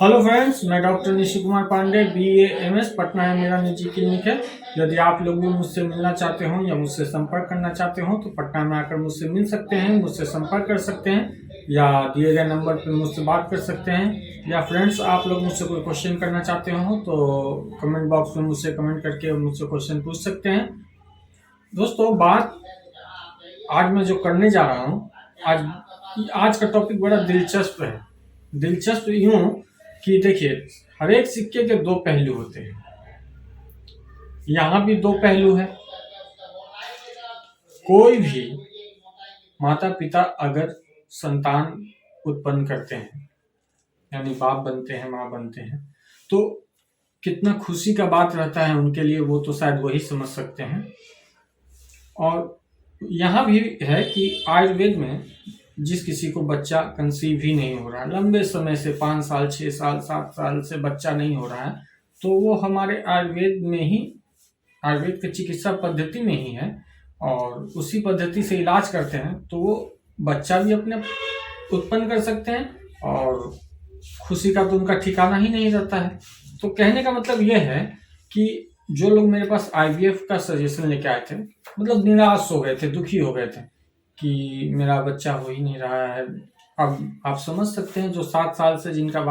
Hello friends, मैं doctor Nishu Kumar Pandey BA MS Patna है मेरा निजी क्लिनिक है। यदि आप लोग भी मुझसे मिलना चाहते हो या मुझसे संपर्क करना चाहते हो तो पटना में आकर मुझसे मिल सकते हैं, मुझसे संपर्क कर सकते हैं या दिए गए नंबर पर मुझसे बात कर सकते हैं। या फ्रेंड्स, आप लोग मुझसे कोई क्वेश्चन करना चाहते हो तो कमेंट बॉक्स में मुझसे कमेंट करके मुझसे क्वेश्चन पूछ सकते हैं। दोस्तों, बात आज मैं जो करने जा रहा हूँ, आज का टॉपिक बड़ा दिलचस्प है। दिलचस्प यूं कि देखिए, हर एक सिक्के के दो पहलू होते हैं। यहाँ भी दो पहलू है। कोई भी माता पिता अगर संतान उत्पन्न करते हैं, यानी बाप बनते हैं, माँ बनते हैं, तो कितना खुशी का बात रहता है उनके लिए, वो तो शायद वही समझ सकते हैं। और यहाँ भी है कि आयुर्वेद में जिस किसी को बच्चा कंसीव ही नहीं हो रहा है, लंबे समय से 5 साल 6 साल 7 साल से बच्चा नहीं हो रहा है, तो वो हमारे आयुर्वेद में ही, आयुर्वेद की चिकित्सा पद्धति में ही है और उसी पद्धति से इलाज करते हैं, तो वो बच्चा भी अपने उत्पन्न कर सकते हैं और खुशी का तो उनका ठिकाना ही नहीं रहता है। तो कहने का मतलब यह है कि जो लोग मेरे पास IVF का सजेशन लेके आए थे, मतलब निराश हो गए थे, दुखी हो गए थे कि मेरा बच्चा हो ही नहीं रहा है। अब आप समझ सकते हैं, जो 7 साल से जिनका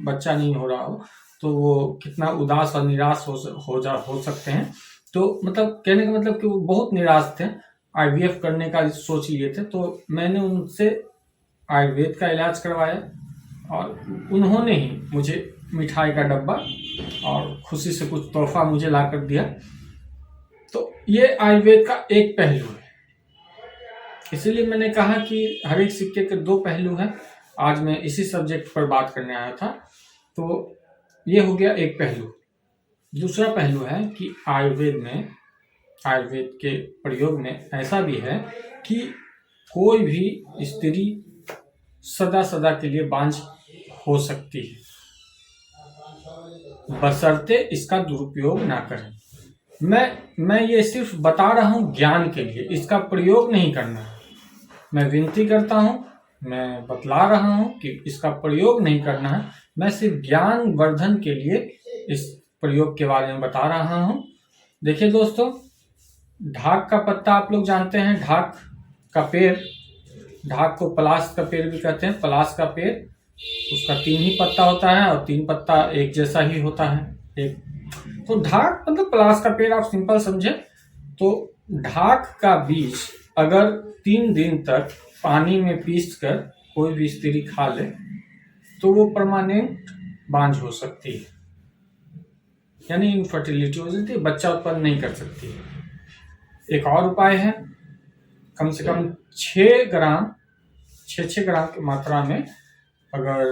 बच्चा नहीं हो रहा हो तो वो कितना उदास और निराश हो सकते हैं। तो मतलब कहने का मतलब कि वो बहुत निराश थे, IVF करने का सोच लिए थे। तो मैंने उनसे आयुर्वेद का इलाज करवाया और उन्होंने ही मुझे मिठाई का डब्बा और खुशी से कुछ तोहफा मुझे ला कर दिया। तो ये आयुर्वेद का एक पहलू है। इसीलिए मैंने कहा कि हर एक सिक्के के दो पहलू हैं। आज मैं इसी सब्जेक्ट पर बात करने आया था। तो ये हो गया एक पहलू। दूसरा पहलू है कि आयुर्वेद के प्रयोग में ऐसा भी है कि कोई भी स्त्री सदा सदा के लिए बांझ हो सकती है, बशर्ते इसका दुरुपयोग ना करें। मैं ये सिर्फ बता रहा हूँ ज्ञान के लिए, इसका प्रयोग नहीं करना है। मैं विनती करता हूँ, मैं बतला रहा हूँ कि इसका प्रयोग नहीं करना है। मैं सिर्फ ज्ञान वर्धन के लिए इस प्रयोग के बारे में बता रहा हूँ। देखिए दोस्तों, ढाक का पत्ता आप लोग जानते हैं, ढाक का पेड़, ढाक को पलाश का पेड़ भी कहते हैं। पलाश का पेड़, उसका 3 ही पत्ता होता है और 3 पत्ता एक जैसा ही होता है। तो ढाक मतलब पलाश का पेड़, आप सिंपल समझे। तो ढाक का बीज अगर 3 दिन तक पानी में पीस कर कोई भी स्त्री खा ले तो वो परमानेंट बांझ हो सकती है, यानी इनफर्टिलिटी हो जाती है, बच्चा उत्पन्न नहीं कर सकती है। एक और उपाय है, कम से कम 6 ग्राम की मात्रा में, अगर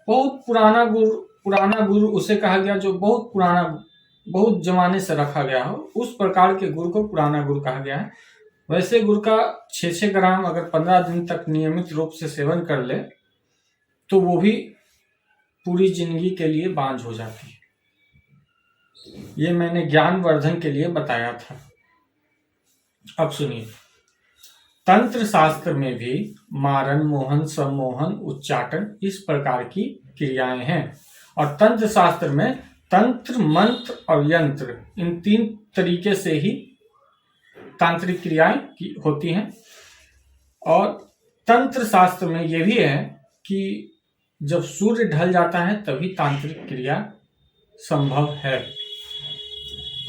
बहुत पुराना गुड़ उसे कहा गया जो बहुत पुराना, बहुत जमाने से रखा गया हो, उस प्रकार के गुड़ को पुराना गुड़ कहा गया है। वैसे गुड़ का 6 ग्राम अगर 15 दिन तक नियमित रूप से सेवन कर ले तो वो भी पूरी जिंदगी के लिए बांझ हो जाती है। ये मैंने ज्ञान वर्धन के लिए बताया था। अब सुनिए, तंत्र शास्त्र में भी मारन, मोहन, सम्मोहन, उच्चाटन इस प्रकार की क्रियाएं हैं। और तंत्र शास्त्र में तंत्र, मंत्र और यंत्र, इन 3 तरीके से ही तांत्रिक क्रियाएं होती हैं। और तंत्र शास्त्र में यह भी है कि जब सूर्य ढल जाता है तभी तांत्रिक क्रिया संभव है।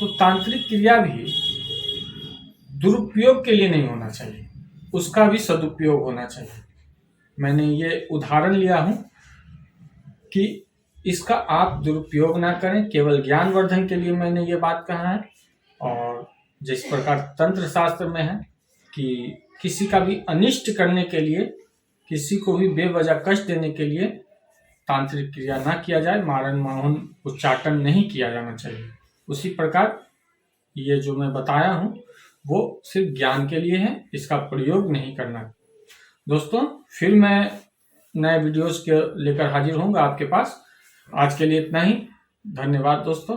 तो तांत्रिक क्रिया भी दुरुपयोग के लिए नहीं होना चाहिए, उसका भी सदुपयोग होना चाहिए। मैंने ये उदाहरण लिया हूं कि इसका आप दुरुपयोग ना करें, केवल ज्ञानवर्धन के लिए मैंने ये बात कहा है। और जिस प्रकार तंत्र शास्त्र में है कि किसी का भी अनिष्ट करने के लिए, किसी को भी बेवजह कष्ट देने के लिए तांत्रिक क्रिया ना किया जाए, मारन, मोहन, उच्चाटन नहीं किया जाना चाहिए। उसी प्रकार ये जो मैं बताया हूं वो सिर्फ ज्ञान के लिए है, इसका प्रयोग नहीं करना। दोस्तों, फिर मैं नए वीडियोस के लेकर हाजिर होऊंगा आपके पास। आज के लिए इतना ही। धन्यवाद दोस्तों।